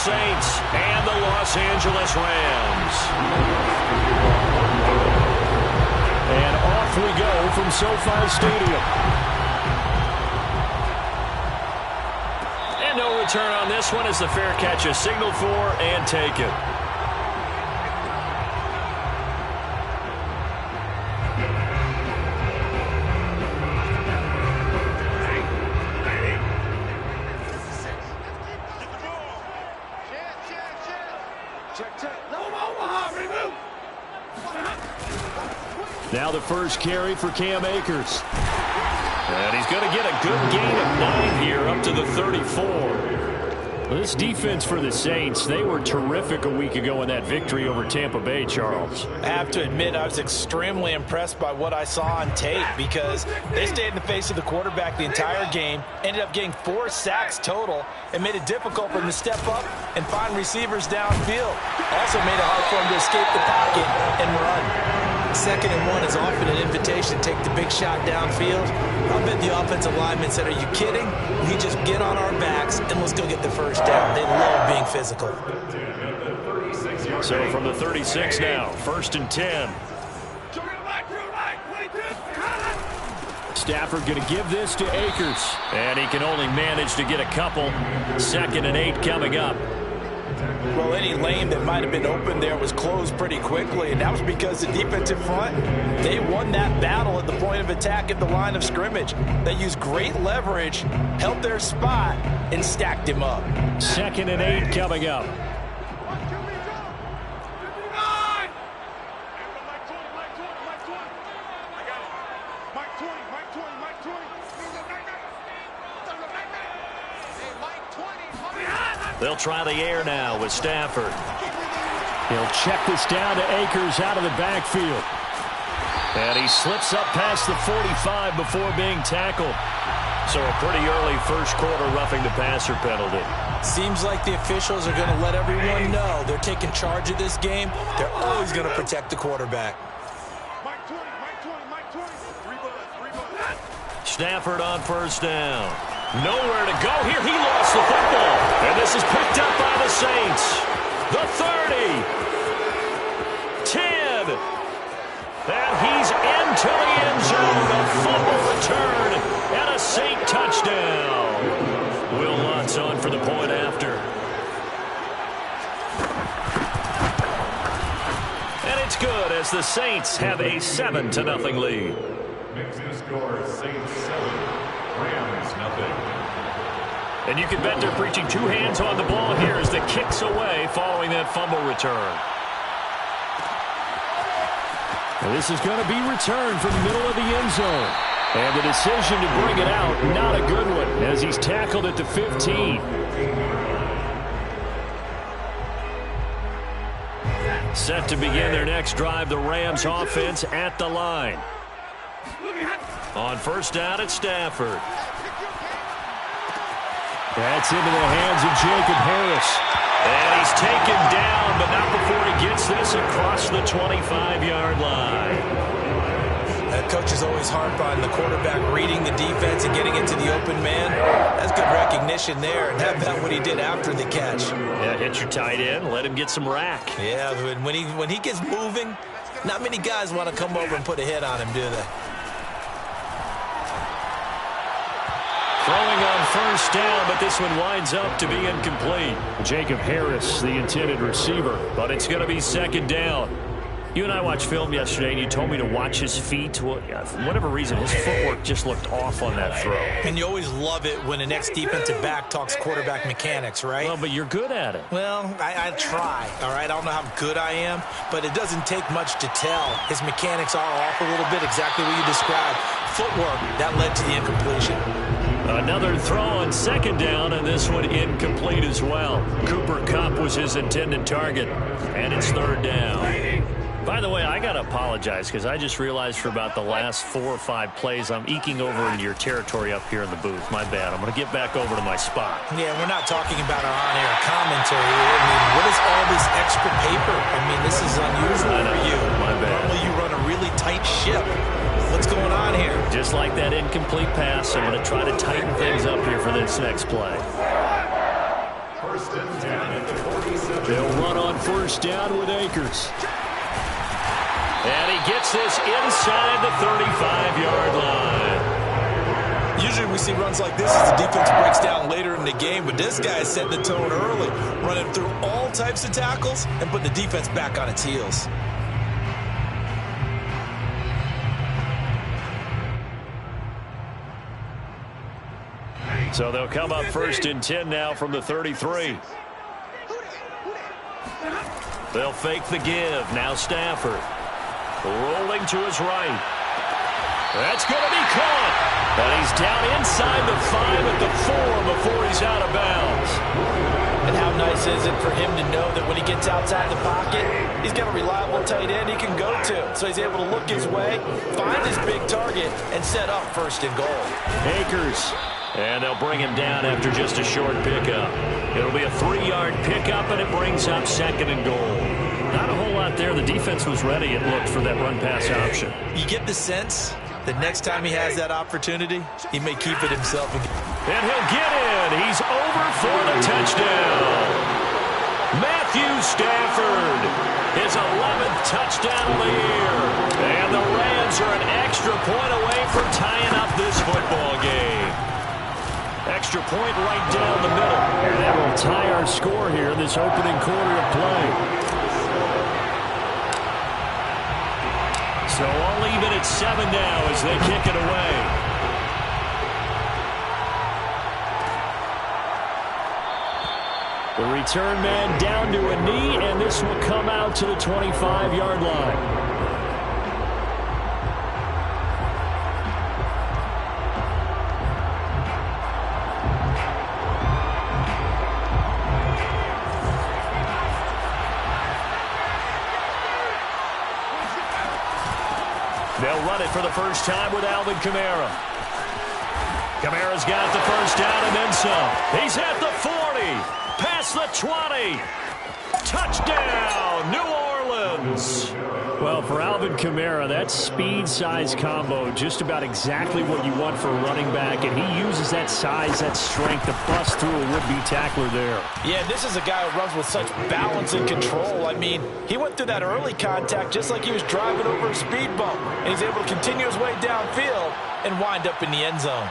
Saints and the Los Angeles Rams. And off we go from SoFi Stadium. And no return on this one as the fair catch is signaled for and taken. Now the first carry for Cam Akers. And he's going to get a good gain of 9 here up to the 34. Well, this defense for the Saints, they were terrific a week ago in that victory over Tampa Bay, Charles. I have to admit, I was extremely impressed by what I saw on tape because they stayed in the face of the quarterback the entire game, ended up getting 4 sacks total, and made it difficult for him to step up and find receivers downfield. Also made it hard for him to escape the pocket and run. 2nd and 1 is often an invitation to take the big shot downfield. I bet the offensive linemen said, are you kidding? We just get on our backs and let's go get the first down. They love being physical. So from the 36 now, 1st and 10. Stafford going to give this to Akers. And he can only manage to get a couple. 2nd and 8 coming up. Well, any lane that might have been open there was closed pretty quickly, and that was because the defensive front, they won that battle at the point of attack at the line of scrimmage. They used great leverage, held their spot, and stacked him up. 2nd and 8 coming up. They'll try the air now with Stafford. He'll check this down to Akers out of the backfield. And he slips up past the 45 before being tackled. So a pretty early first quarter roughing the passer penalty. Seems like the officials are going to let everyone know they're taking charge of this game. They're always going to protect the quarterback. Stafford on 1st down. Nowhere to go here. He lost the football. And this is picked up by the Saints. The 30. 10. And he's into the end zone. A fumble return. And a Saint touchdown. Will Lutz on for the point after. And it's good as the Saints have a 7-0 lead. Mixing score, Saints 7, Rams 0. And you can bet they're preaching 2 hands on the ball here as the kick's away following that fumble return. And this is going to be returned from the middle of the end zone. And the decision to bring it out, not a good one, as he's tackled at the 15. Set to begin their next drive, the Rams offense at the line. On 1st down at Stafford. That's into the hands of Jacob Harris. And he's taken down, but not before he gets this across the 25-yard line. That coach is always harp on the quarterback reading the defense and getting into the open man. That's good recognition there. And how about what he did after the catch? Yeah, hit your tight end, let him get some rack. Yeah, when he gets moving, not many guys want to come over and put a hit on him, do they? Throwing on 1st down, but this one winds up to be incomplete. Jacob Harris, the intended receiver, but it's going to be 2nd down. You and I watched film yesterday, and you told me to watch his feet. Well, for whatever reason, his footwork just looked off on that throw. And you always love it when the next defensive back talks quarterback mechanics, right? Well, but you're good at it. Well, I try, all right? I don't know how good I am, but it doesn't take much to tell. His mechanics are off a little bit, exactly what you described. Footwork, that led to the incompletion. Another throw on 2nd down, and this one incomplete as well. Cooper Kupp was his intended target, and it's 3rd down. By the way, I got to apologize because I just realized for about the last 4 or 5 plays, I'm eking over into your territory up here in the booth. My bad. I'm going to get back over to my spot. Yeah, we're not talking about our on-air commentary. I mean, what is all this extra paper? I mean, this is unusual for you. My bad. Normally you run a really tight ship. What's going on here? Just like that incomplete pass, I'm going to try to tighten things up here for this next play. 1st and 10. They'll run on first down with Akers. And he gets this inside the 35-yard line. Usually we see runs like this as the defense breaks down later in the game, but this guy set the tone early, running through all types of tackles and putting the defense back on its heels. So they'll come up first and 10 now from the 33. They'll fake the give. Now Stafford. Rolling to his right. That's going to be caught. And he's down inside the 5 at the 4 before he's out of bounds. And how nice is it for him to know that when he gets outside the pocket, he's got a reliable tight end he can go to. So he's able to look his way, find his big target, and set up first and goal. Akers. And they'll bring him down after just a short pickup. It'll be a 3-yard pickup, and it brings up second and goal. Not a whole lot there. The defense was ready, it looked, for that run-pass option. You get the sense that next time he has that opportunity, he may keep it himself again. And he'll get in. He's over for the touchdown. Matthew Stafford, his 11th touchdown of the year. And the Rams are an extra point away from tying up this football game. Extra point right down the middle. And that will tie our score here in this opening quarter of play. So all even at 7 now as they kick it away. The return man down to a knee, and this will come out to the 25-yard line. They'll run it for the first time with Alvin Kamara. Kamara's got the first down and then some. He's at the 40, past the 20. Touchdown, New Orleans. Well, for Alvin Kamara, that speed-size combo, just about exactly what you want for a running back, and he uses that size, that strength to bust through a would-be tackler there. Yeah, this is a guy who runs with such balance and control. I mean, he went through that early contact just like he was driving over a speed bump, and he's able to continue his way downfield and wind up in the end zone.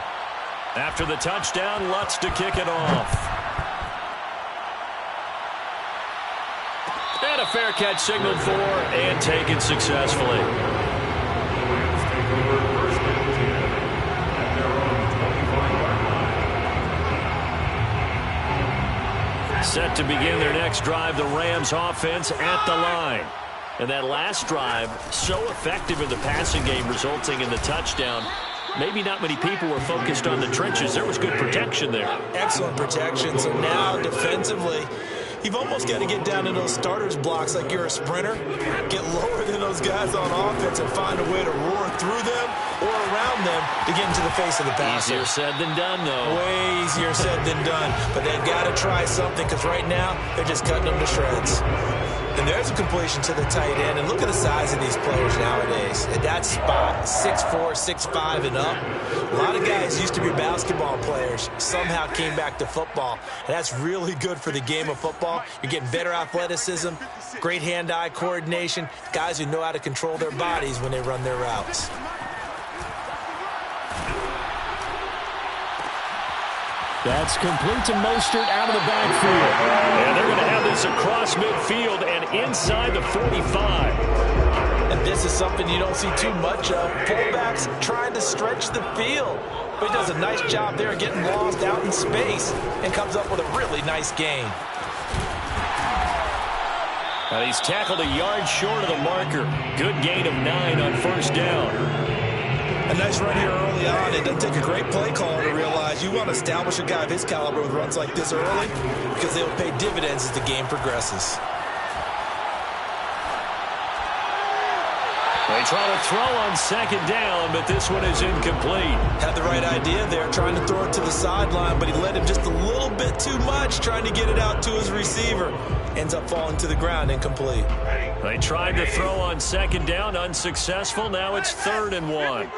After the touchdown, Lutz to kick it off. And a fair catch signaled for and taken successfully. Rams take over first and 10 at their own 25-yard line. Set to begin their next drive, the Rams offense at the line. And that last drive, so effective in the passing game, resulting in the touchdown. Maybe not many people were focused on the trenches. There was good protection there. Excellent protection. So now defensively, you've almost got to get down to those starters blocks like you're a sprinter. Get lower than those guys on offense and find a way to roar through them or around them to get into the face of the passer. Easier said than done, though. Way easier said than done. But they've got to try something because right now they're just cutting them to shreds. And there's a completion to the tight end. And look at the size of these players nowadays. At that spot, 6'4", 6'5", and up. A lot of guys used to be basketball players, somehow came back to football. And that's really good for the game of football. You're getting better athleticism, great hand-eye coordination, guys who know how to control their bodies when they run their routes. That's complete to Mostert out of the backfield. And they're going to have this across midfield and inside the 45. And this is something you don't see too much of. Fullbacks trying to stretch the field. But he does a nice job there getting lost out in space and comes up with a really nice gain. And he's tackled a yard short of the marker. Good gain of 9 on first down. A nice run here early on. It doesn't take a great play caller to realize you want to establish a guy of his caliber with runs like this early because they will pay dividends as the game progresses. They try to throw on second down, but this one is incomplete. Had the right idea there, trying to throw it to the sideline, but he led him just a little bit too much, trying to get it out to his receiver. Ends up falling to the ground, incomplete. They tried to throw on second down, unsuccessful. Now it's 3rd and 1.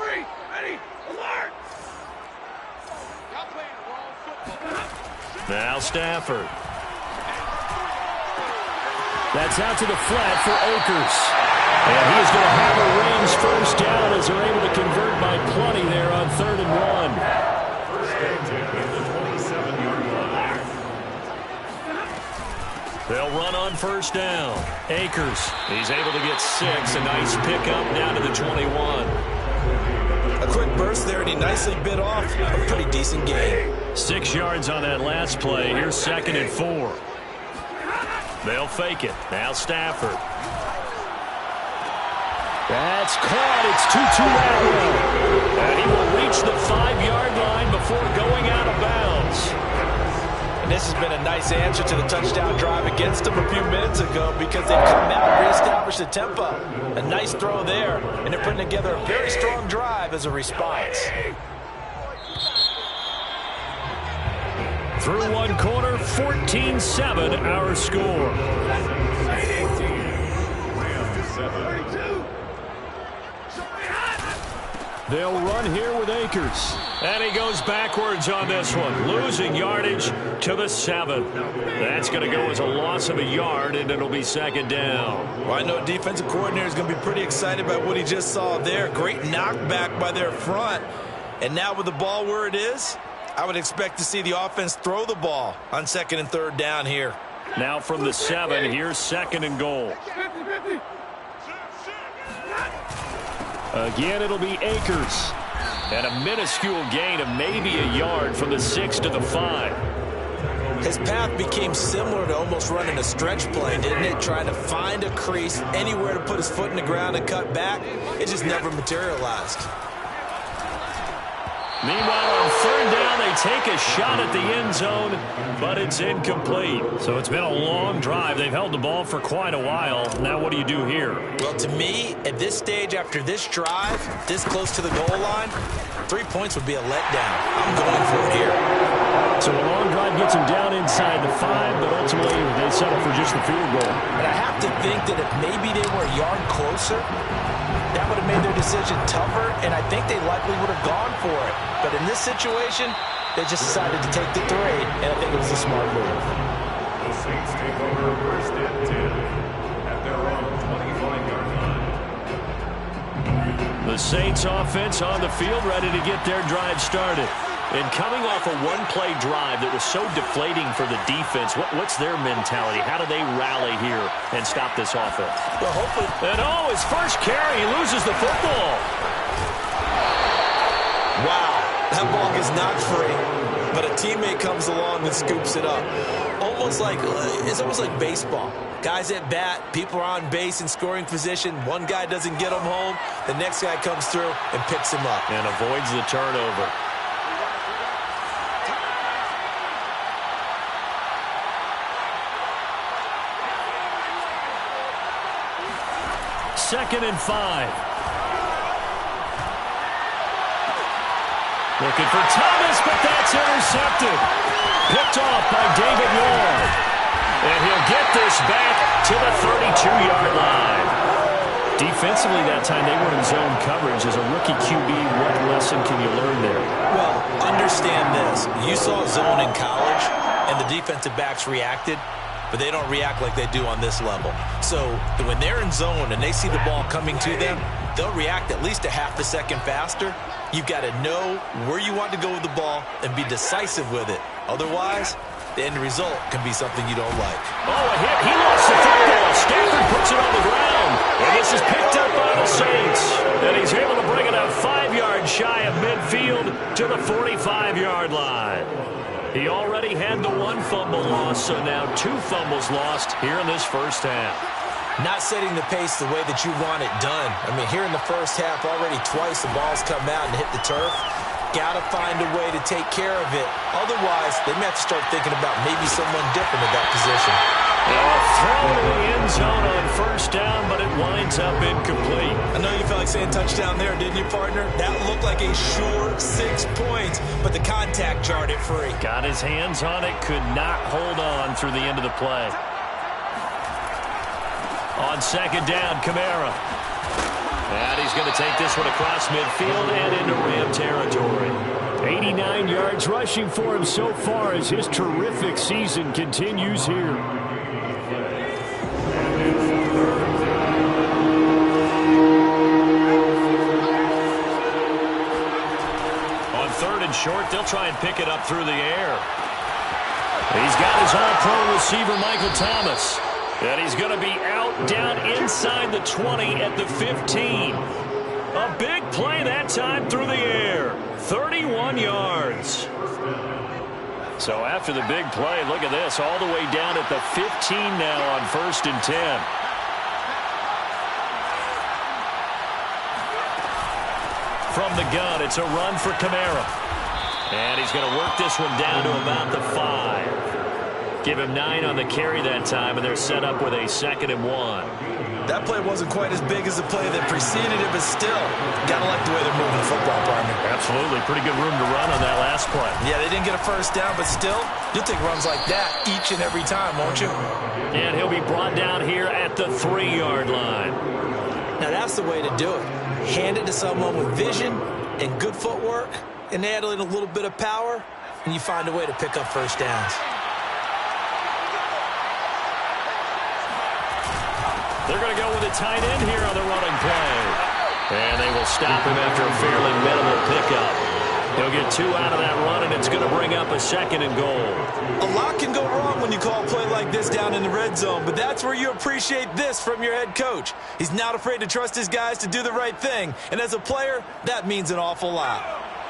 Now Stafford. That's out to the flat for Akers. And he's going to have a Rams first down as they're able to convert by plenty there on 3rd and 1. First and 10 at the 27-yard line. They'll run on first down. Akers, he's able to get 6. A nice pickup down to the 21. A quick burst there, and he nicely bit off a pretty decent gain. 6 yards on that last play. Here's 2nd and 4. They'll fake it. Now Stafford. That's caught. It's Tutu Atwell. And he will reach the 5-yard line before going out of bounds. And this has been a nice answer to the touchdown drive against them a few minutes ago because they've come out and reestablished the tempo. A nice throw there, and they're putting together a very strong drive as a response. Through one quarter, 14-7 our score. They'll run here with Akers. And he goes backwards on this one, losing yardage to the 7. That's going to go as a loss of a yard, and it'll be 2nd down. Well, I know defensive coordinator is going to be pretty excited by what he just saw there. Great knockback by their front. And now with the ball where it is, I would expect to see the offense throw the ball on 2nd and 3rd down here. Now from the 7, here's 2nd and goal. Again, it'll be Akers. And a minuscule gain of maybe a yard from the 6 to the 5. His path became similar to almost running a stretch play, didn't it? Trying to find a crease, anywhere to put his foot in the ground and cut back. It just never materialized. Meanwhile, on 3rd down, they take a shot at the end zone, but it's incomplete. So it's been a long drive. They've held the ball for quite a while. Now what do you do here? Well, to me, at this stage, after this drive, this close to the goal line, 3 points would be a letdown. I'm going for it here. So a long drive gets them down inside the 5, but ultimately they settle for just the field goal. And I have to think that if maybe they were a yard closer, that would have made their decision tougher, and I think they likely would have gone for it. But in this situation, they just decided to take the 3, and I think it was a smart move. The Saints take over first and 10 at their own 25-yard line. The Saints offense on the field, ready to get their drive started. And coming off a one-play drive that was so deflating for the defense, what's their mentality? How do they rally here and stop this offense? Well, hopefully. And his first carry, he loses the football. Wow, that ball gets knocked free, but a teammate comes along and scoops it up. It's almost like baseball. Guys at bat, people are on base in scoring position. One guy doesn't get him home, the next guy comes through and picks him up. And avoids the turnover. Second and 5. Looking for Thomas, but that's intercepted. Picked off by David Long. And he'll get this back to the 32-yard line. Defensively that time, they were in zone coverage. As a rookie QB, what lesson can you learn there? Well, understand this. You saw zone in college, and the defensive backs reacted, but they don't react like they do on this level. So when they're in zone and they see the ball coming to them, they'll react at least a half a second faster. You've got to know where you want to go with the ball and be decisive with it. Otherwise, the end result can be something you don't like. Oh, a hit. He lost the football. Stafford puts it on the ground. And this is picked up by the Saints. And he's able to bring it out 5 yards shy of midfield to the 45-yard line. He already had the 1 fumble loss, so now 2 fumbles lost here in this first half. Not setting the pace the way that you want it done. I mean, here in the first half, already twice the ball's come out and hit the turf. Got to find a way to take care of it. Otherwise, they may have to start thinking about maybe someone different at that position. Throw to the end zone on first down, but it winds up incomplete. I know you felt like saying touchdown there, didn't you, partner? That looked like a sure 6 points, but the contact jarred it free. Got his hands on it, could not hold on through the end of the play. On second down, Kamara. And he's going to take this one across midfield and into Ram territory. 89 yards rushing for him so far as his terrific season continues here. through the air. He's got his all-pro receiver, Michael Thomas. And he's going to be out down inside the 20 at the 15. A big play that time through the air. 31 yards. So after the big play, look at this, all the way down at the 15 now on 1st and 10. From the gun, it's a run for Kamara. And he's going to work this one down to about the 5. Give him 9 on the carry that time, and they're set up with a 2nd and 1. That play wasn't quite as big as the play that preceded it, but still, gotta like the way they're moving the football, partner. Absolutely. Pretty good room to run on that last play. Yeah, they didn't get a first down, but still, you'll take runs like that each and every time, won't you? And he'll be brought down here at the 3-yard line. Now, that's the way to do it. Hand it to someone with vision and good footwork, and add in a little bit of power, and you find a way to pick up first downs. They're going to go with a tight end here on the running play. And they will stop him after a fairly minimal pickup. He'll get 2 out of that run, and it's going to bring up a 2nd and goal. A lot can go wrong when you call a play like this down in the red zone, but that's where you appreciate this from your head coach. He's not afraid to trust his guys to do the right thing, and as a player, that means an awful lot.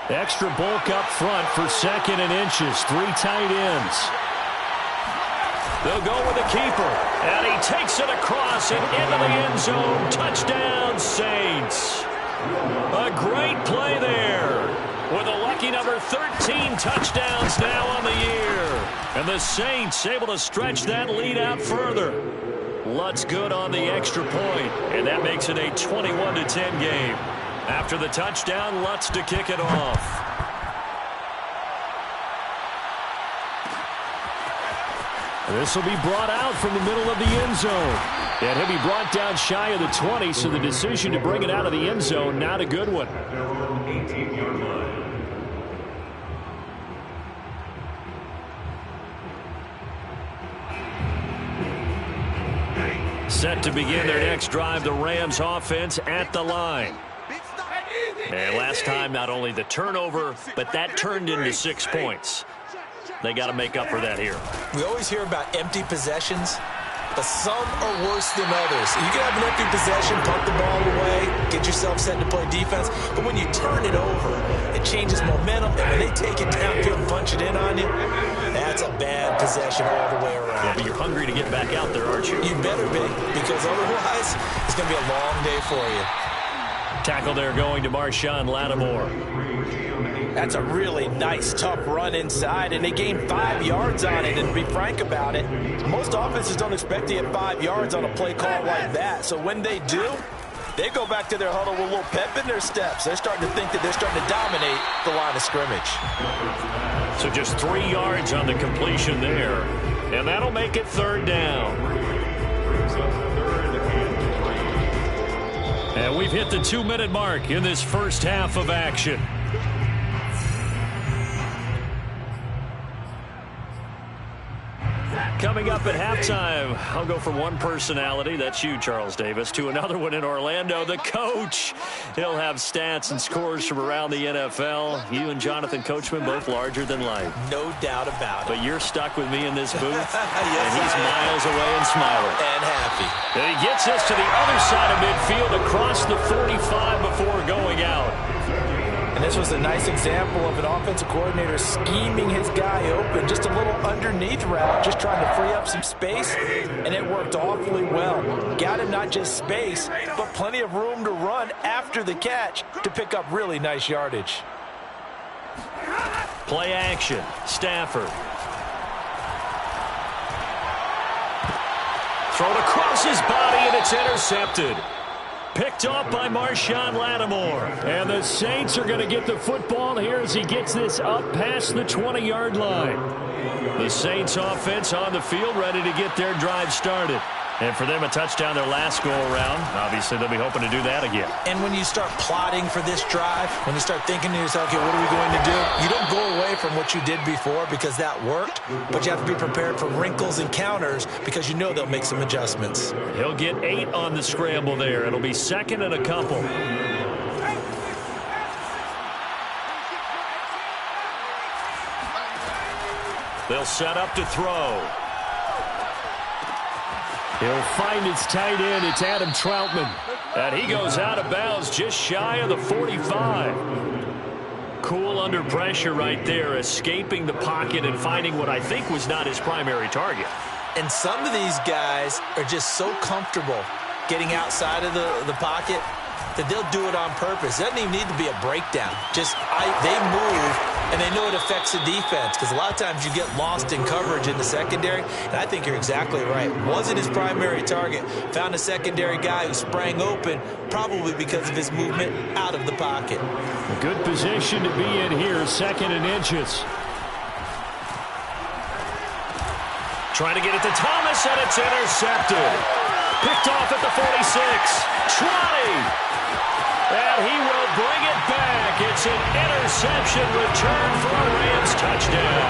Extra bulk up front for 2nd and inches. 3 tight ends. They'll go with the keeper, and he takes it across and into the end zone. Touchdown, Saints. A great play there with a lucky number 13 touchdowns now on the year. And the Saints able to stretch that lead out further. Lutz good on the extra point, and that makes it a 21-10 game. After the touchdown, Lutz to kick it off. This will be brought out from the middle of the end zone. And he'll be brought down shy of the 20, so the decision to bring it out of the end zone, not a good one. 18-yard line. Set to begin their next drive, the Rams offense at the line. And last time, not only the turnover, but that turned into 6 points. They got to make up for that here. We always hear about empty possessions, but some are worse than others. You can have an empty possession, punt the ball away, get yourself set to play defense, but when you turn it over, it changes momentum, and when they take it downfield and punch it in on you, that's a bad possession all the way around. Yeah, but you're hungry to get back out there, aren't you? You better be, because otherwise, it's going to be a long day for you. Tackle there going to Marshawn Lattimore. That's a really nice, tough run inside, and they gained 5 yards on it. And to be frank about it, most offenses don't expect to get 5 yards on a play call like that. So when they do, they go back to their huddle with a little pep in their steps. They're starting to think that they're starting to dominate the line of scrimmage. So just 3 yards on the completion there, and that'll make it 3rd down. And we've hit the 2-minute mark in this first half of action. Coming up at halftime, I'll go from one personality, that's you, Charles Davis, to another one in Orlando, the coach. He'll have stats and scores from around the NFL. You and Jonathan Coachman, both larger than life. No doubt about it. But you're stuck with me in this booth, Yes, and he's miles away and smiling. And happy. And he gets us to the other side of midfield across the 45 before going out. And this was a nice example of an offensive coordinator scheming his guy open, just a little underneath route, just trying to free up some space, and it worked awfully well. Got him not just space, but plenty of room to run after the catch to pick up really nice yardage. Play action, Stafford. Thrown across his body, and it's intercepted. Picked off by Marshawn Lattimore. And the Saints are going to get the football here as he gets this up past the 20-yard line. The Saints offense on the field ready to get their drive started. And for them, a touchdown their last go-around. Obviously, they'll be hoping to do that again. And when you start plotting for this drive, when you start thinking to yourself, okay, what are we going to do? You don't go away from what you did before because that worked, but you have to be prepared for wrinkles and counters because you know they'll make some adjustments. He'll get 8 on the scramble there. It'll be 2nd and a couple. They'll set up to throw. He'll find his tight end. It's Adam Troutman. And he goes out of bounds just shy of the 45. Cool under pressure right there, escaping the pocket and finding what I think was not his primary target. And some of these guys are just so comfortable getting outside of the pocket that they'll do it on purpose. It doesn't even need to be a breakdown. Just they move, and they know it affects the defense because a lot of times you get lost in coverage in the secondary, and I think you're exactly right. Wasn't his primary target. Found a secondary guy who sprang open, probably because of his movement out of the pocket. A good position to be in here, 2nd and inches. Trying to get it to Thomas, and it's intercepted. Picked off at the 46. 20. And he will bring it back. It's an interception return for a Rams touchdown.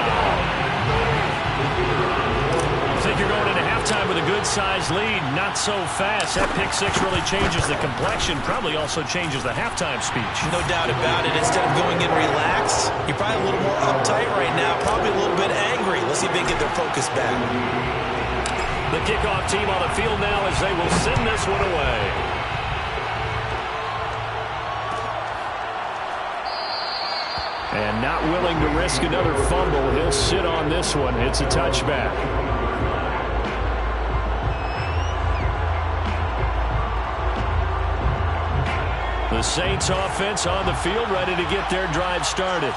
I think you're going into halftime with a good-sized lead. Not so fast. That pick six really changes the complexion. Probably also changes the halftime speech. No doubt about it. Instead of going in relaxed, you're probably a little more uptight right now. Probably a little bit angry. Let's see if they get their focus back. The kickoff team on the field now as they will send this one away. And not willing to risk another fumble. He'll sit on this one. It's a touchback. The Saints offense on the field ready to get their drive started.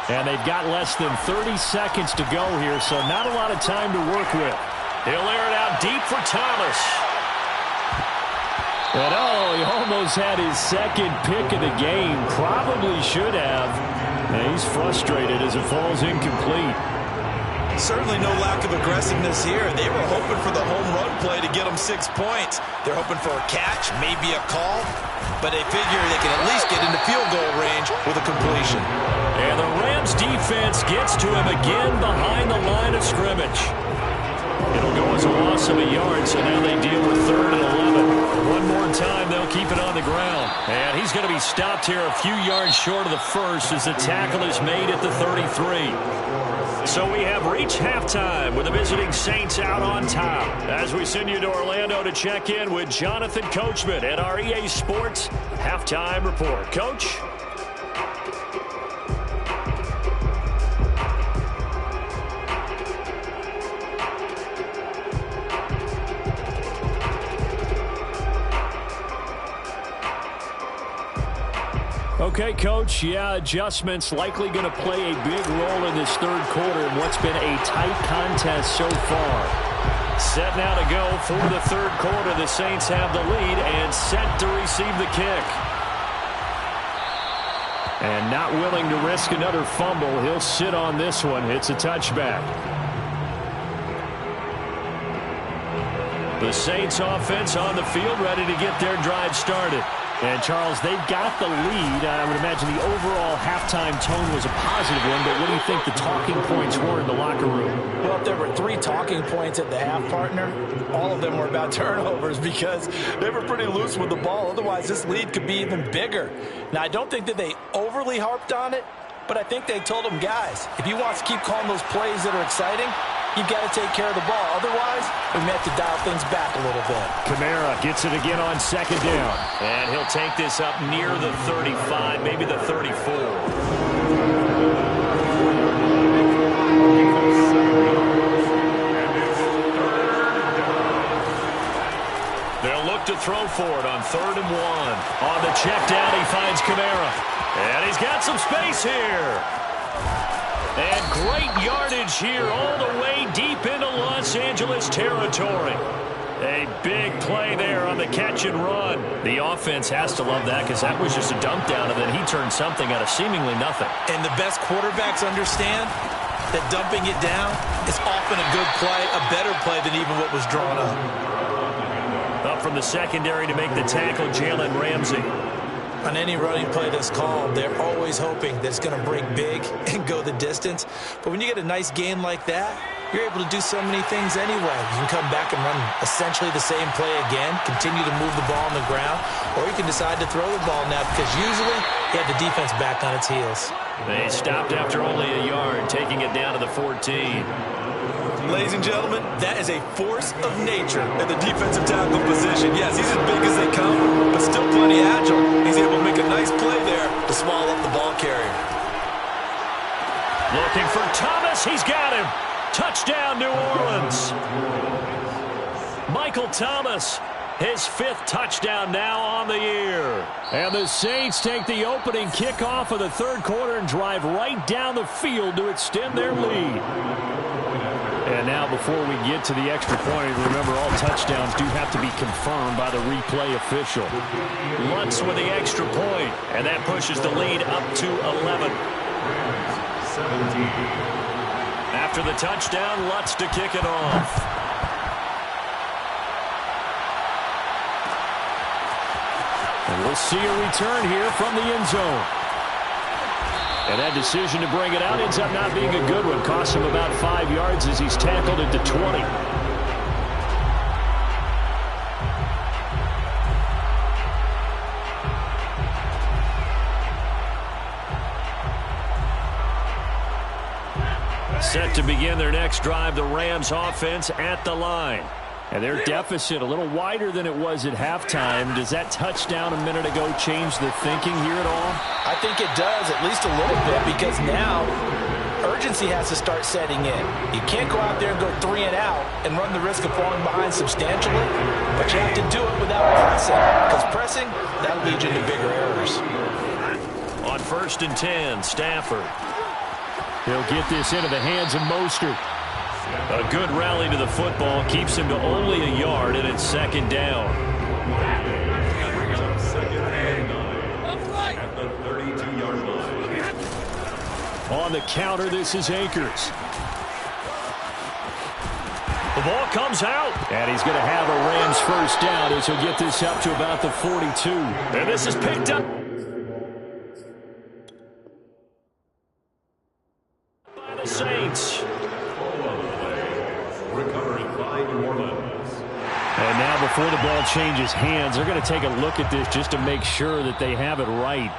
And they've got less than 30 seconds to go here, so not a lot of time to work with. He'll air it out deep for Thomas. And he almost had his second pick of the game. Probably should have. And he's frustrated as it falls incomplete. Certainly no lack of aggressiveness here. They were hoping for the home run play to get them 6 points. They're hoping for a catch, maybe a call, but they figure they can at least get into field goal range with a completion. And the Rams defense gets to him again behind the line of scrimmage. It'll go as a loss of a yard, so now they deal with 3rd and 11. One more time, they'll keep it on the ground. And he's going to be stopped here a few yards short of the first as the tackle is made at the 33. So we have reached halftime with the visiting Saints out on top. As we send you to Orlando to check in with Jonathan Coachman at our EA Sports Halftime Report. Coach? Okay, Coach, adjustments likely going to play a big role in this 3rd quarter in what's been a tight contest so far. Set now to go for the 3rd quarter. The Saints have the lead and set to receive the kick. And not willing to risk another fumble. He'll sit on this one. It's a touchback. The Saints offense on the field ready to get their drive started. And, Charles, they've got the lead. I would imagine the overall halftime tone was a positive one, but what do you think the talking points were in the locker room? Well, if there were 3 talking points at the half, partner, all of them were about turnovers because they were pretty loose with the ball. Otherwise, this lead could be even bigger. Now, I don't think that they overly harped on it, but I think they told them, guys, if you want to keep calling those plays that are exciting, you've got to take care of the ball. Otherwise, we may have to dial things back a little bit. Kamara gets it again on 2nd down. And he'll take this up near the 35, maybe the 34. They'll look to throw for it on 3rd and 1. On the check down, he finds Kamara. And he's got some space here. And great yardage here all the way deep into Los Angeles territory. A big play there on the catch and run. The offense has to love that because that was just a dump down, and then he turned something out of seemingly nothing. And the best quarterbacks understand that dumping it down is often a good play, a better play than even what was drawn up. Up from the secondary to make the tackle, Jalen Ramsey. On any running play that's called, they're always hoping that it's going to break big and go the distance. But when you get a nice gain like that, you're able to do so many things anyway. You can come back and run essentially the same play again, continue to move the ball on the ground, or you can decide to throw the ball now because usually you have the defense back on its heels. They stopped after only a yard, taking it down to the 14. Ladies and gentlemen, that is a force of nature at the defensive tackle position. Yes, he's as big as they come, but still plenty agile. He's able to make a nice play there to swallow up the ball carrier. Looking for Thomas. He's got him. Touchdown, New Orleans. Michael Thomas, his 5th touchdown now on the year. And the Saints take the opening kickoff of the 3rd quarter and drive right down the field to extend their lead. And now before we get to the extra point, remember all touchdowns do have to be confirmed by the replay official. Lutz with the extra point, and that pushes the lead up to 11. 17. After the touchdown, Lutz to kick it off. And we'll see a return here from the end zone. And that decision to bring it out ends up not being a good one. Costs him about 5 yards as he's tackled at the 20. Set to begin their next drive, the Rams offense at the line. And their deficit a little wider than it was at halftime. Does that touchdown a minute ago change the thinking here at all? I think it does, at least a little bit, because now urgency has to start setting in. You can't go out there and go 3 and out and run the risk of falling behind substantially, but you have to do it without pressing, because pressing, that'll lead you to bigger errors. On 1st and 10, Stafford. He'll get this into the hands of Mostert. A good rally to the football keeps him to only a yard, and it's 2nd down. Second and 9 at the 32-yard line. On the counter, this is Akers. The ball comes out, and he's going to have a Rams 1st down as he'll get this up to about the 42. And this is picked up by the Saints. Recovered by New Orleans. And now before the ball changes hands, they're going to take a look at this just to make sure that they have it right.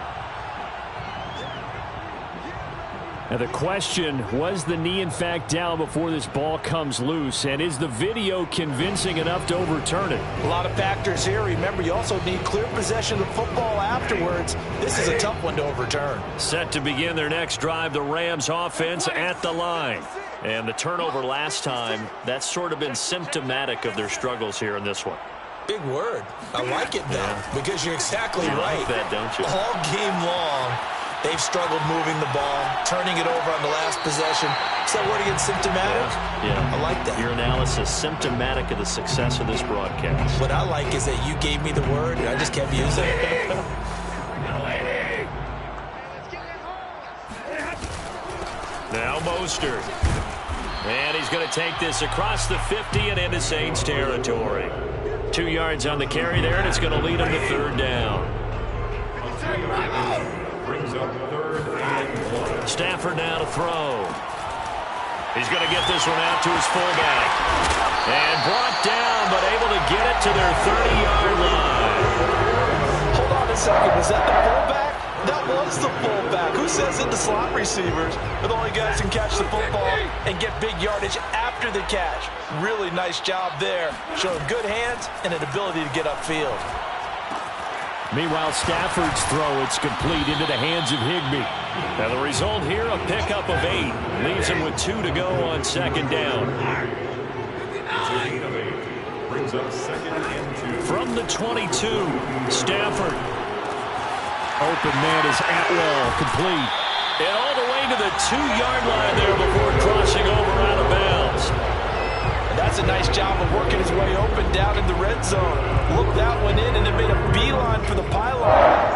Now the question, was the knee in fact down before this ball comes loose? And is the video convincing enough to overturn it? A lot of factors here. Remember, you also need clear possession of the football afterwards. This is a tough one to overturn. Set to begin their next drive, the Rams offense at the line. And the turnover last time, that's sort of been symptomatic of their struggles here in this one. Big word. I like it, though, because you're exactly You right. like that, don't you? All game long, they've struggled moving the ball, turning it over on the last possession. Is that word again, symptomatic? Yeah. I like that. Your analysis, symptomatic of the success of this broadcast. What I like is that you gave me the word, and I just kept using it. Now Mostert. And he's going to take this across the 50 and into Saints territory. 2 yards on the carry there, and it's going to lead him to 3rd down. Brings up 3rd and 1. Stafford now to throw. He's going to get this one out to his fullback. And brought down, but able to get it to their 30-yard line. Hold on a second. Was that the fullback? That was the fullback. Who says that the slot receivers are the only guys who can catch the football and get big yardage after the catch? Really nice job there, showing good hands and an ability to get upfield. Meanwhile, Stafford's throw, it's complete into the hands of Higbee. Now the result here, a pickup of 8. Leaves him with 2 to go on 2nd down. Gain of 8. Brings up 2nd and 2. From the 22, Stafford. Open man is Atwell, complete. And all the way to the 2-yard line there before crossing over out of bounds. And that's a nice job of working his way open down in the red zone. Looked that one in and then made a beeline for the pylon.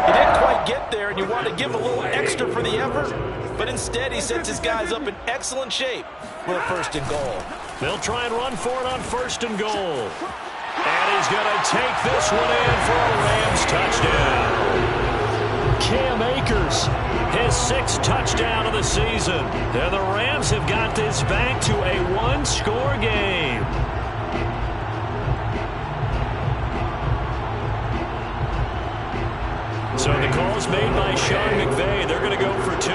He didn't quite get there, and you want to give him a little extra for the effort. But instead, he sets his guys up in excellent shape with a 1st and goal. They'll try and run for it on 1st and goal. And he's going to take this one in for a Rams touchdown. Cam Akers, his 6th touchdown of the season. And the Rams have got this back to a one-score game. So the call's made by Sean McVay. They're going to go for 2.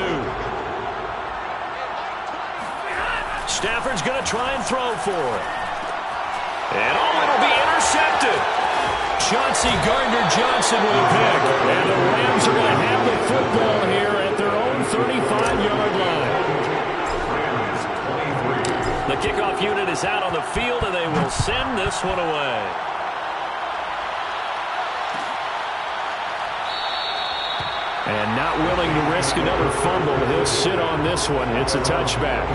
Stafford's going to try and throw for it. And it'll be intercepted. Chauncey Gardner-Johnson with a pick. And the Rams are going to have the football here at their own 35-yard line. The kickoff unit is out on the field, and they will send this one away. And not willing to risk another fumble. He'll sit on this one. It's a touchback.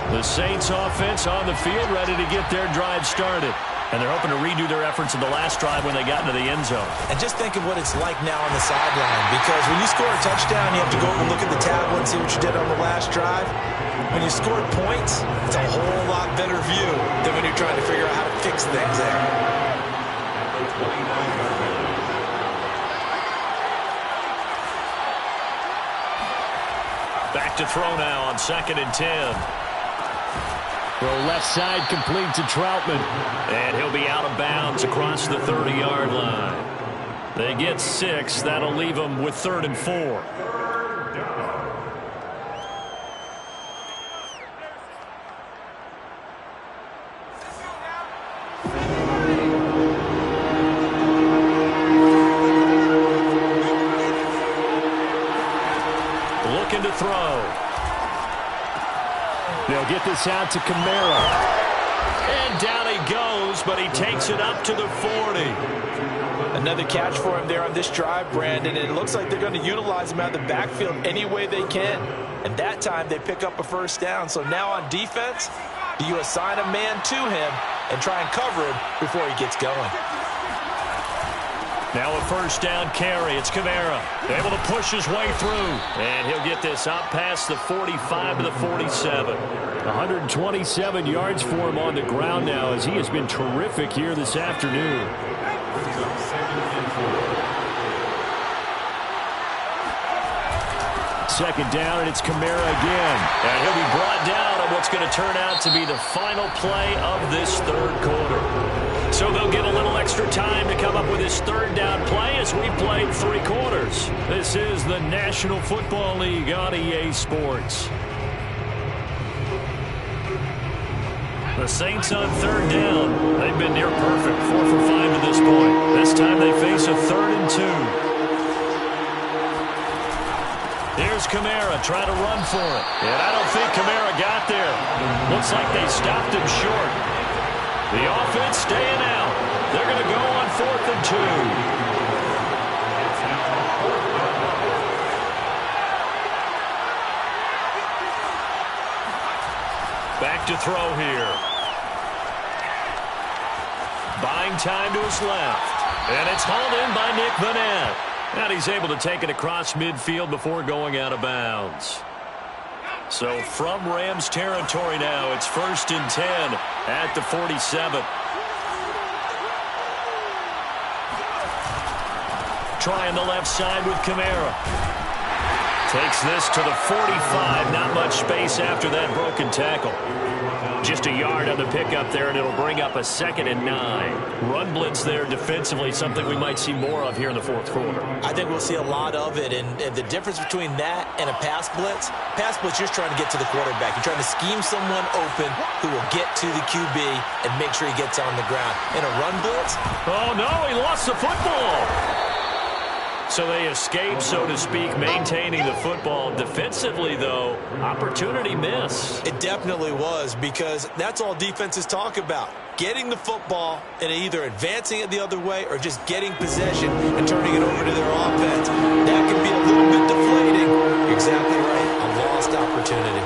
The Saints offense on the field, ready to get their drive started. And they're hoping to redo their efforts in the last drive when they got into the end zone. And just think of what it's like now on the sideline. Because when you score a touchdown, you have to go over and look at the tablet and see what you did on the last drive. When you score points, it's a whole lot better view than when you're trying to figure out how to fix things there. Back to throw now on 2nd and 10. Throw left side complete to Troutman. And he'll be out of bounds across the 30-yard line. They get 6. That'll leave them with 3rd and 4. Looking to throw. They'll get this out to Kamara. And down he goes, but he takes it up to the 40. Another catch for him there on this drive, Brandon. And it looks like they're going to utilize him out of the backfield any way they can. And that time they pick up a first down. So now on defense, do you assign a man to him and try and cover him before he gets going? Now a first down carry. It's Kamara. Able to push his way through. And he'll get this up past the 45 to the 47. 127 yards for him on the ground now as he has been terrific here this afternoon. Second down, and it's Kamara again. And he'll be brought down on what's going to turn out to be the final play of this third quarter. So they'll get a little extra time to come up with this third down play as we played 3 quarters. This is the National Football League on EA Sports. The Saints on 3rd down. They've been near perfect, 4 for 5 to this point. This time they face a 3rd and 2. Here's Kamara trying to run for it. And I don't think Kamara got there. Looks like they stopped him short. The offense staying out. They're going to go on 4th and 2. Back to throw here. Buying time to his left. And it's hauled in by Nick Vannett. And he's able to take it across midfield before going out of bounds. So from Rams territory now, it's 1st and 10 at the 47. Trying the left side with Kamara. Takes this to the 45. Not much space after that broken tackle. Just a yard on the pickup there, and it'll bring up a 2nd and 9. Run blitz there defensively, something we might see more of here in the 4th quarter. I think we'll see a lot of it, and the difference between that and a pass blitz, you're just trying to get to the quarterback. You're trying to scheme someone open who will get to the QB and make sure he gets on the ground. In a run blitz? Oh, no, he lost the football. So they escape, so to speak, maintaining the football. Defensively, though, opportunity miss. It definitely was, because that's all defenses talk about. Getting the football and either advancing it the other way or just getting possession and turning it over to their offense. That can be a little bit deflating. You're exactly right. A lost opportunity.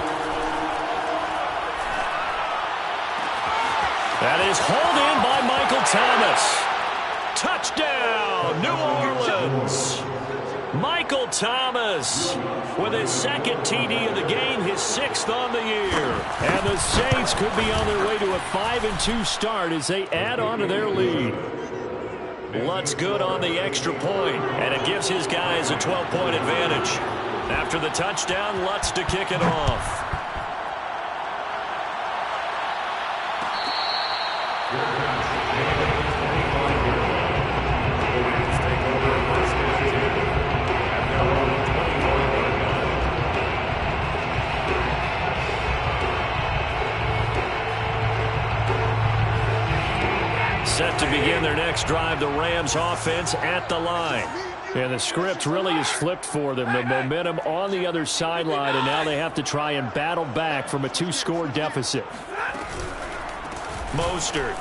That is hauled in by Michael Thomas. Touchdown, New Orleans. Michael Michael Thomas with his second TD of the game, his 6th on the year. And the Saints could be on their way to a 5-2 start as they add on to their lead. Lutz good on the extra point, and it gives his guys a 12-point advantage. After the touchdown, Lutz to kick it off. Set to begin their next drive, the Rams offense at the line. And the script really is flipped for them. The momentum on the other sideline, and now they have to try and battle back from a 2-score deficit. Mostert.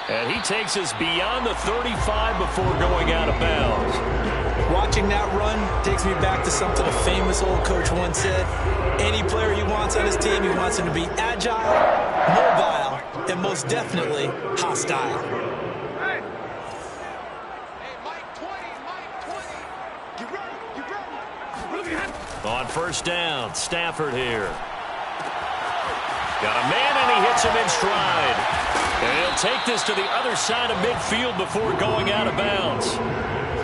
And he takes us beyond the 35 before going out of bounds. Watching that run takes me back to something a famous old coach once said. Any player he wants on his team, he wants him to be agile, mobile, and most definitely hostile. On first down, Stafford here. Got a man, and he hits him in stride. And he'll take this to the other side of midfield before going out of bounds.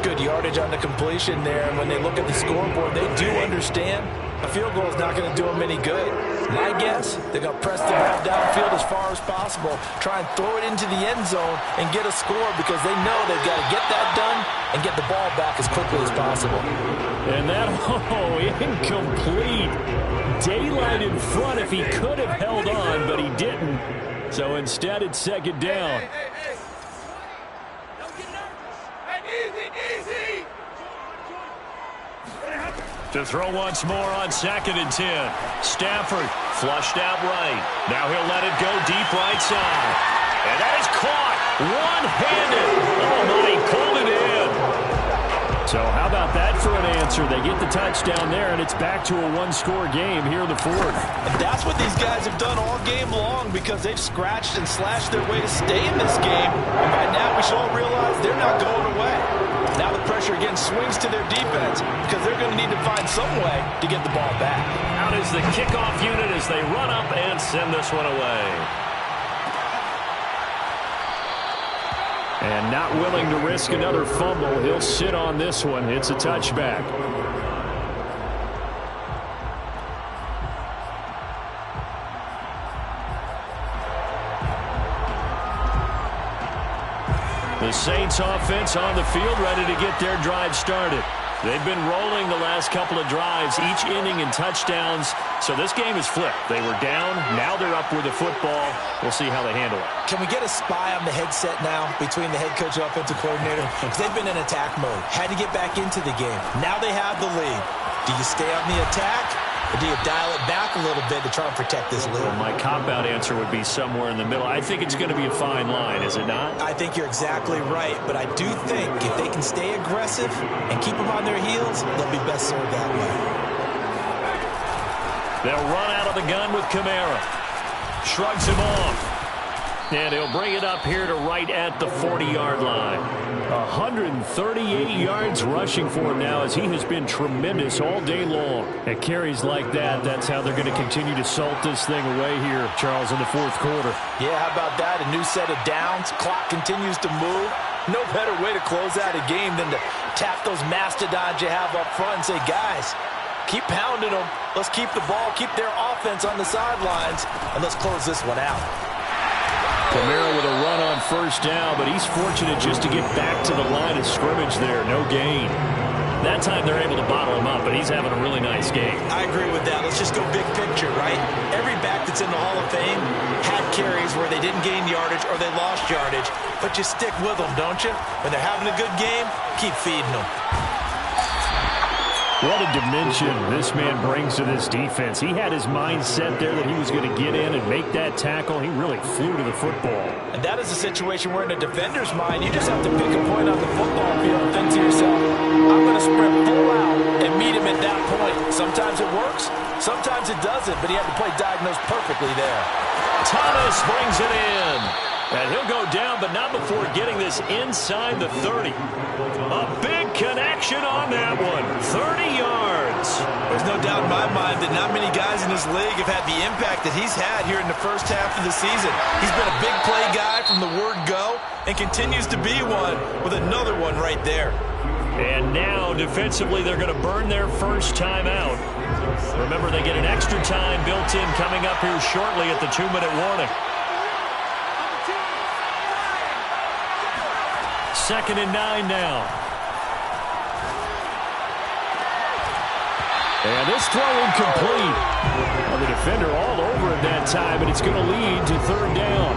Good yardage on the completion there, and when they look at the scoreboard, they do understand a field goal is not going to do them any good. My guess, they're going to press the ball downfield as far as possible, try and throw it into the end zone and get a score because they know they've got to get that done and get the ball back as quickly as possible. And that, incomplete. Daylight in front if he could have held on, but he didn't. So instead, it's second down. To throw once more on 2nd and 10. Stafford flushed out right. Now he'll let it go deep right side. And that is caught one-handed. Oh, my, he pulled it in. So how about that for an answer? They get the touchdown there, and it's back to a 1-score game here in the 4th. And that's what these guys have done all game long because they've scratched and slashed their way to stay in this game. And by now we should all realize they're not going away. Now the pressure again swings to their defense because they're going to need to find some way to get the ball back. Out is the kickoff unit as they run up and send this one away. And not willing to risk another fumble, he'll sit on this one. It's a touchback. The Saints offense on the field, ready to get their drive started. They've been rolling the last couple of drives, each inning in touchdowns. So this game is flipped. They were down. Now they're up with the football. We'll see how they handle it. Can we get a spy on the headset now between the head coach and offensive coordinator? Because they've been in attack mode. Had to get back into the game. Now they have the lead. Do you stay on the attack? Or do you dial it back a little bit to try and protect this lead? Well, my cop-out answer would be somewhere in the middle. I think it's going to be a fine line, is it not? I think you're exactly right, but I do think if they can stay aggressive and keep them on their heels, they'll be best served that way. They'll run out of the gun with Kamara. Shrugs him off. And he'll bring it up here to right at the 40-yard line. 138 yards rushing for him now as he has been tremendous all day long. At carries like that, that's how they're going to continue to salt this thing away here, Charles, in the 4th quarter. Yeah, how about that? A new set of downs. Clock continues to move. No better way to close out a game than to tap those mastodons you have up front and say, guys, keep pounding them. Let's keep the ball, keep their offense on the sidelines, and let's close this one out. Kamara with a run on first down, but he's fortunate just to get back to the line of scrimmage there. No gain. That time they're able to bottle him up, but he's having a really nice game. I agree with that. Let's just go big picture, right? Every back that's in the Hall of Fame had carries where they didn't gain yardage or they lost yardage, but you stick with them, don't you? When they're having a good game, keep feeding them. What a dimension this man brings to this defense. He had his mind set there that he was going to get in and make that tackle. He really flew to the football. And that is a situation where in a defender's mind, you just have to pick a point on the football field and think to yourself, I'm going to sprint full out and meet him at that point. Sometimes it works, sometimes it doesn't, but he had to play diagnose perfectly there. Thomas brings it in. And he'll go down, but not before getting this inside the 30. A big connection on that one. 30 yards. There's no doubt in my mind that not many guys in this league have had the impact that he's had here in the first half of the season. He's been a big play guy from the word go and continues to be one with another one right there. And now, defensively, they're going to burn their first time out. Remember, they get an extra time built in coming up here shortly at the 2-minute warning. 2nd and 9 now. And this throw incomplete. Well, the defender all over it that time, and it's going to lead to 3rd down.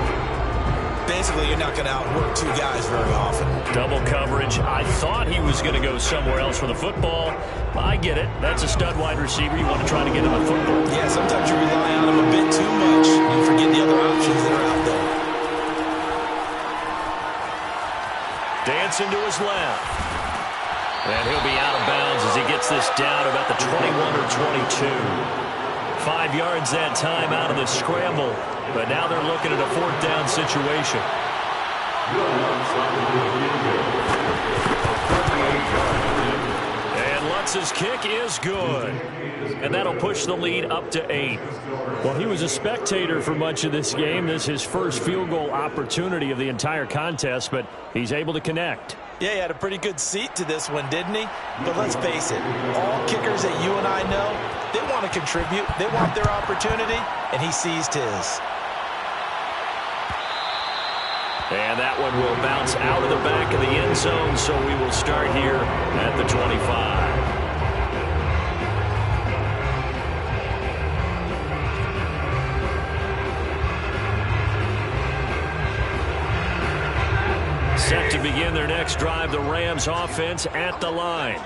Basically, you're not going to outwork two guys very often. Double coverage. I thought he was going to go somewhere else for the football. I get it. That's a stud wide receiver. You want to try to get him a football. Yeah, sometimes you rely on him a bit too much. You forget the other options that are out there. Dancing to his left. And he'll be out of bounds as he gets this down about the 21 or 22. 5 yards that time out of the scramble. But now they're looking at a 4th down situation. And Lutz's kick is good. And that'll push the lead up to 8. Well, he was a spectator for much of this game. This is his first field goal opportunity of the entire contest, but he's able to connect. Yeah, he had a pretty good seat to this one, didn't he? But let's face it, all kickers that you and I know, they want to contribute. They want their opportunity, and he seized his. And that one will bounce out of the back of the end zone, so we will start here at the 25. Set to begin their next drive, the Rams offense at the line.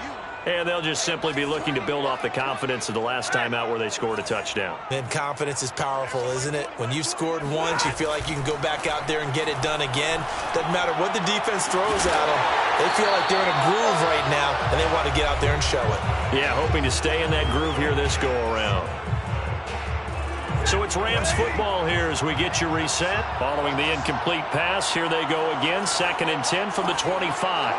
And they'll just simply be looking to build off the confidence of the last time out where they scored a touchdown. And confidence is powerful, isn't it? When you've scored once, you feel like you can go back out there and get it done again. Doesn't matter what the defense throws at them. They feel like they're in a groove right now, and they want to get out there and show it. Yeah, hoping to stay in that groove here this go-around. So it's Rams football here as we get you reset. Following the incomplete pass, here they go again. 2nd and 10 from the 25.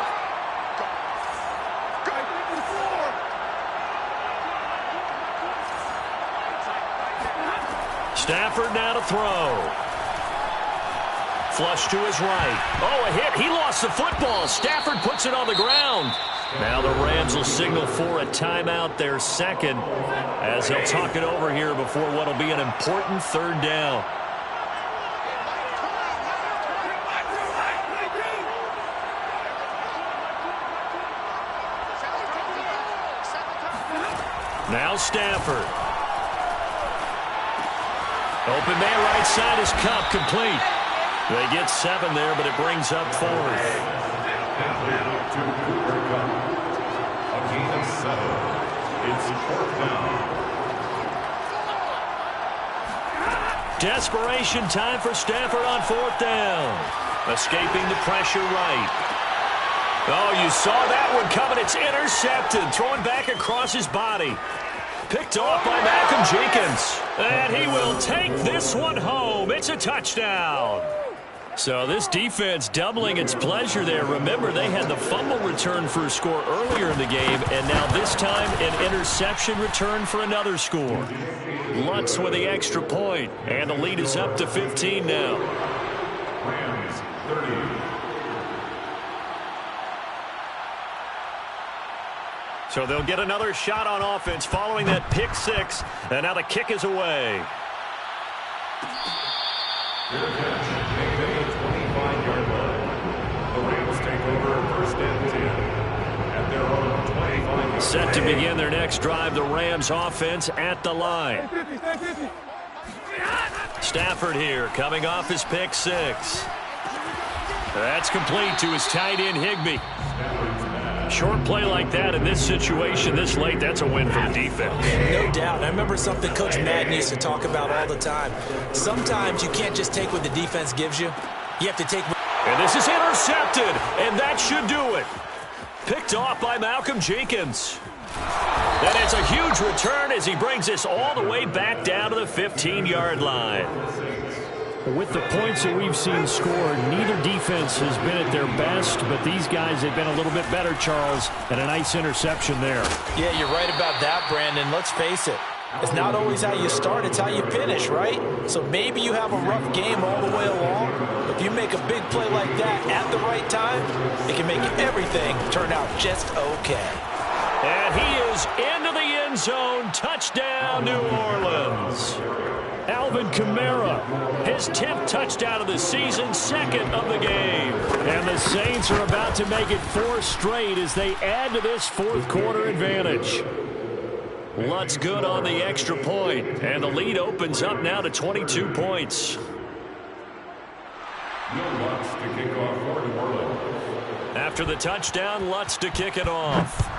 Stafford now to throw. Flush to his right. Oh, a hit. He lost the football. Stafford puts it on the ground. Now the Rams will signal for a timeout, their second, as they'll talk it over here before what will be an important 3rd down. Now Stafford. Open man right side is Kupp, complete. They get 7 there, but it brings up 4th. A gain of 7. It's 4th down. Desperation time for Stafford on 4th down. Escaping the pressure right. Oh, you saw that one coming. It's intercepted. Throwing back across his body. Picked off by Malcolm Jenkins. And he will take this one home. It's a touchdown. So this defense doubling its pleasure there. Remember, they had the fumble return for a score earlier in the game, and now this time an interception return for another score. Lutz with the extra point, and the lead is up to 15 now. Rams 30. So they'll get another shot on offense following that pick 6, and now the kick is away. Good catch. Make it a 25-yard line. The Rams take over 1st and 10 at their own 25-yard line. Set to begin their next drive, the Rams offense at the line. Stafford here coming off his pick 6. That's complete to his tight end Higbee. Short play like that in this situation this late, that's a win for the defense. No doubt. I remember something Coach Madden used to talk about all the time. Sometimes you can't just take what the defense gives you. You have to take... And this is intercepted, and that should do it. Picked off by Malcolm Jenkins. And it's a huge return as he brings this all the way back down to the 15-yard line. With the points that we've seen scored, neither defense has been at their best, but these guys have been a little bit better, Charles, and a nice interception there. Yeah, you're right about that, Brandon. Let's face it. It's not always how you start, it's how you finish, right? So maybe you have a rough game all the way along. If you make a big play like that at the right time, it can make everything turn out just okay. And he is into the end zone. Touchdown, New Orleans. Alvin Kamara, his 10th touchdown of the season, second of the game. And the Saints are about to make it 4 straight as they add to this fourth quarter advantage. Lutz good on the extra point, and the lead opens up now to 22 points. Lutz to kick off for New Orleans. After the touchdown, Lutz to kick it off.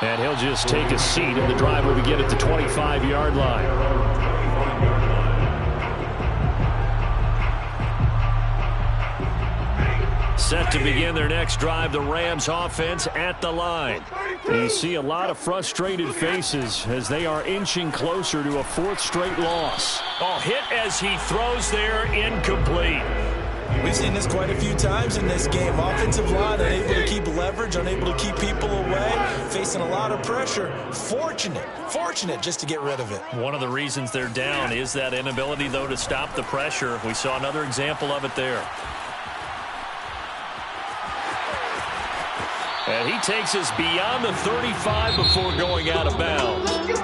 And he'll just take a seat, and the drive will begin at the 25-yard line. Set to begin their next drive, the Rams offense at the line. You see a lot of frustrated faces as they are inching closer to a 4th straight loss. Oh, hit as he throws there, incomplete. We've seen this quite a few times in this game. Offensive line unable to keep leverage, unable to keep people away, facing a lot of pressure. Fortunate just to get rid of it. One of the reasons they're down is that inability, though, to stop the pressure. We saw another example of it there. And he takes us beyond the 35 before going out of bounds.